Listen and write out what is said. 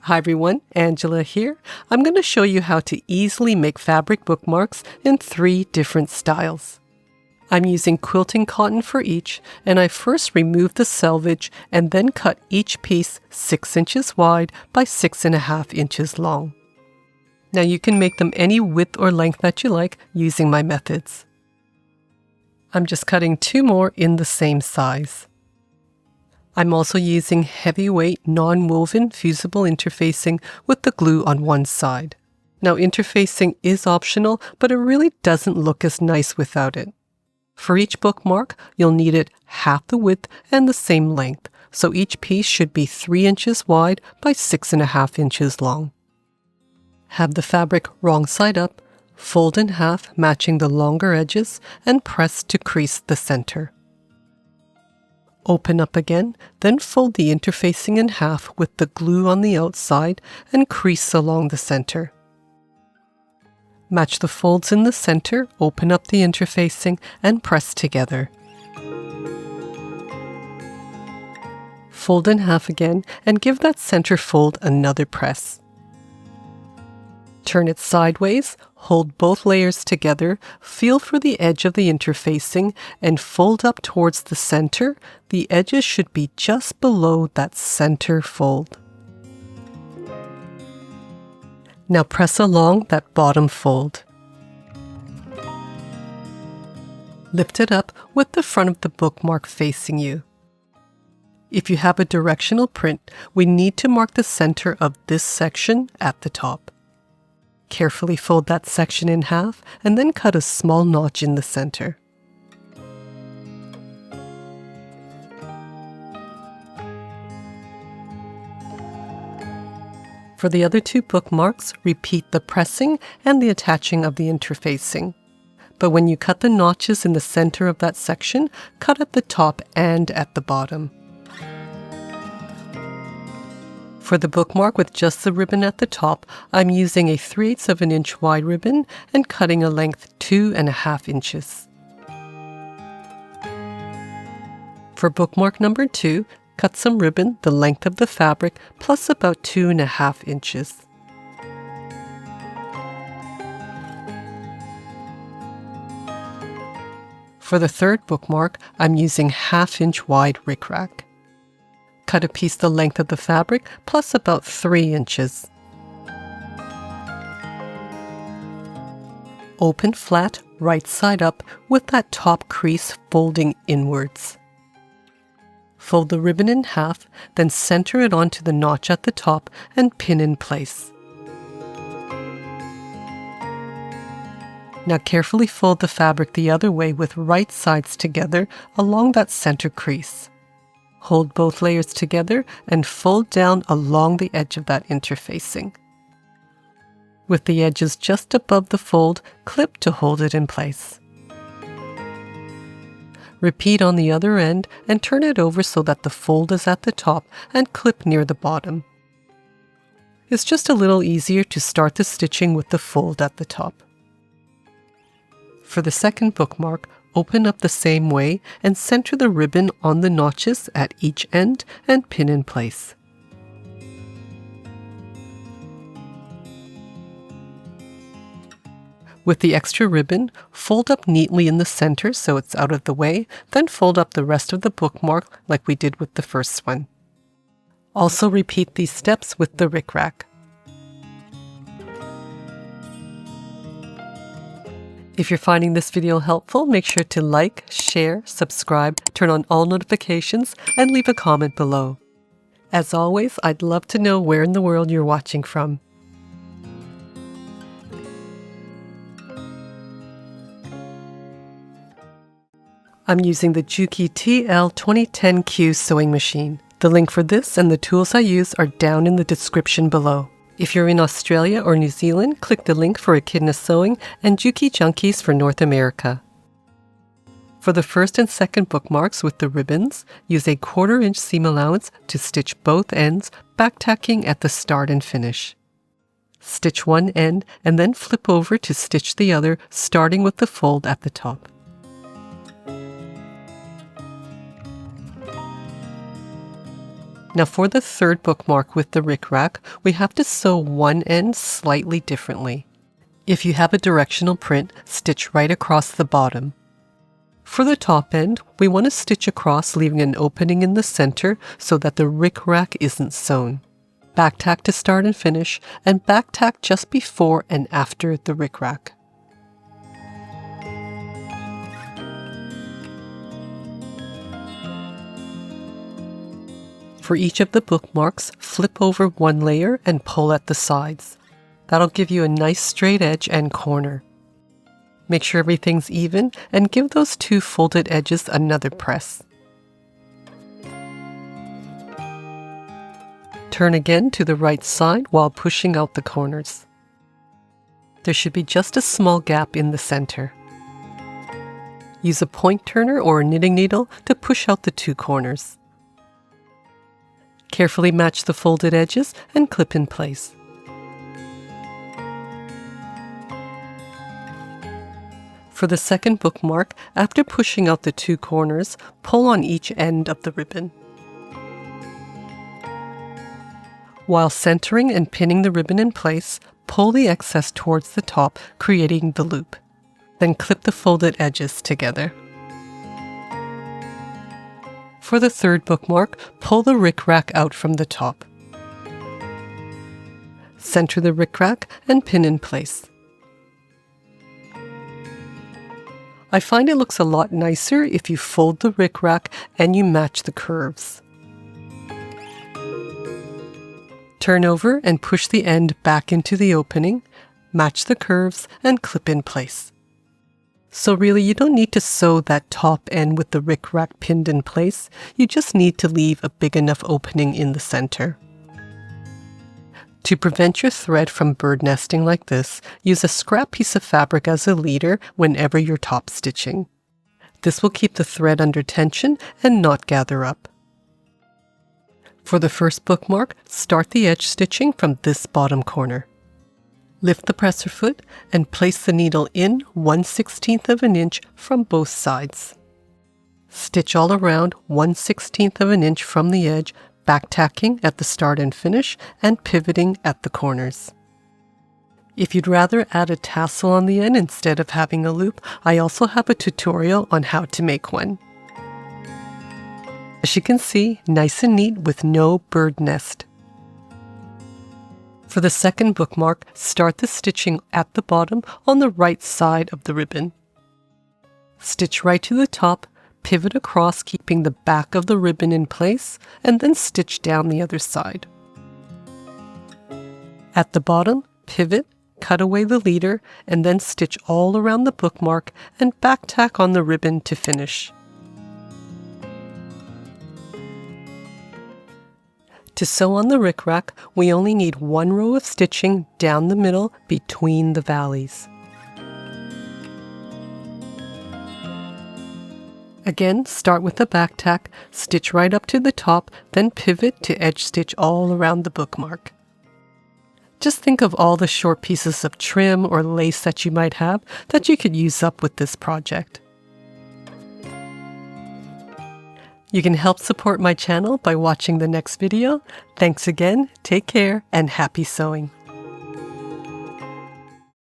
Hi everyone, Angela here. I'm going to show you how to easily make fabric bookmarks in 3 different styles. I'm using quilting cotton for each, and I first remove the selvage and then cut each piece 6 inches wide by 6.5 inches long. Now you can make them any width or length that you like using my methods. I'm just cutting 2 more in the same size. I'm also using heavyweight non-woven fusible interfacing with the glue on one side. Now interfacing is optional, but it really doesn't look as nice without it. For each bookmark, you'll need it half the width and the same length, so each piece should be 3 inches wide by 6.5 inches long. Have the fabric wrong side up, fold in half matching the longer edges, and press to crease the center. Open up again, then fold the interfacing in half with the glue on the outside and crease along the center. Match the folds in the center, open up the interfacing, and press together. Fold in half again and give that center fold another press. Turn it sideways, hold both layers together, feel for the edge of the interfacing, and fold up towards the center. The edges should be just below that center fold. Now press along that bottom fold. Lift it up with the front of the bookmark facing you. If you have a directional print, we need to mark the center of this section at the top. Carefully fold that section in half and then cut a small notch in the center. For the other 2 bookmarks, repeat the pressing and the attaching of the interfacing. But when you cut the notches in the center of that section, cut at the top and at the bottom. For the bookmark with just the ribbon at the top, I'm using a 3/8 of an inch wide ribbon and cutting a length 2.5 inches. For bookmark number 2, cut some ribbon the length of the fabric plus about 2.5 inches. For the 3rd bookmark, I'm using 1/2 inch wide rickrack. Cut a piece the length of the fabric plus about 3 inches. Open flat, right side up with that top crease folding inwards. Fold the ribbon in half, then center it onto the notch at the top and pin in place. Now carefully fold the fabric the other way with right sides together along that center crease. Hold both layers together and fold down along the edge of that interfacing. With the edges just above the fold, clip to hold it in place. Repeat on the other end and turn it over so that the fold is at the top and clip near the bottom. It's just a little easier to start the stitching with the fold at the top. For the 2nd bookmark, open up the same way and center the ribbon on the notches at each end and pin in place. With the extra ribbon, fold up neatly in the center so it's out of the way, then fold up the rest of the bookmark like we did with the first one. Also repeat these steps with the rickrack. If you're finding this video helpful, make sure to like, share, subscribe, turn on all notifications, and leave a comment below. As always, I'd love to know where in the world you're watching from. I'm using the Juki TL-2010Q sewing machine. The link for this and the tools I use are down in the description below. If you're in Australia or New Zealand, click the link for Echidna Sewing and Juki Junkies for North America. For the 1st and 2nd bookmarks with the ribbons, use a 1/4 inch seam allowance to stitch both ends, backtacking at the start and finish. Stitch one end and then flip over to stitch the other, starting with the fold at the top. Now for the third bookmark with the rickrack, we have to sew one end slightly differently. If you have a directional print, stitch right across the bottom. For the top end, we want to stitch across, leaving an opening in the center so that the rickrack isn't sewn. Back tack to start and finish, and back tack just before and after the rickrack. For each of the bookmarks, flip over one layer and pull at the sides. That'll give you a nice straight edge and corner. Make sure everything's even and give those two folded edges another press. Turn again to the right side while pushing out the corners. There should be just a small gap in the center. Use a point turner or a knitting needle to push out the two corners. Carefully match the folded edges and clip in place. For the second bookmark, after pushing out the two corners, pull on each end of the ribbon. While centering and pinning the ribbon in place, pull the excess towards the top, creating the loop. Then clip the folded edges together. For the third bookmark, pull the rickrack out from the top. Center the rickrack and pin in place. I find it looks a lot nicer if you fold the rickrack and you match the curves. Turn over and push the end back into the opening, match the curves, and clip in place. So really, you don't need to sew that top end with the rickrack pinned in place. You just need to leave a big enough opening in the center. To prevent your thread from bird nesting like this, use a scrap piece of fabric as a leader whenever you're top stitching. This will keep the thread under tension and not gather up. For the first bookmark, start the edge stitching from this bottom corner. Lift the presser foot and place the needle in 1/16 of an inch from both sides. Stitch all around 1/16 of an inch from the edge, back tacking at the start and finish and pivoting at the corners. If you'd rather add a tassel on the end instead of having a loop, I also have a tutorial on how to make one. As you can see, nice and neat with no bird nest. For the second bookmark, start the stitching at the bottom on the right side of the ribbon. Stitch right to the top, pivot across keeping the back of the ribbon in place, and then stitch down the other side. At the bottom, pivot, cut away the leader, and then stitch all around the bookmark and back tack on the ribbon to finish. To sew on the rickrack, we only need one row of stitching down the middle between the valleys. Again, start with the back tack, stitch right up to the top, then pivot to edge stitch all around the bookmark. Just think of all the short pieces of trim or lace that you might have that you could use up with this project. You can help support my channel by watching the next video. Thanks again, take care, and happy sewing!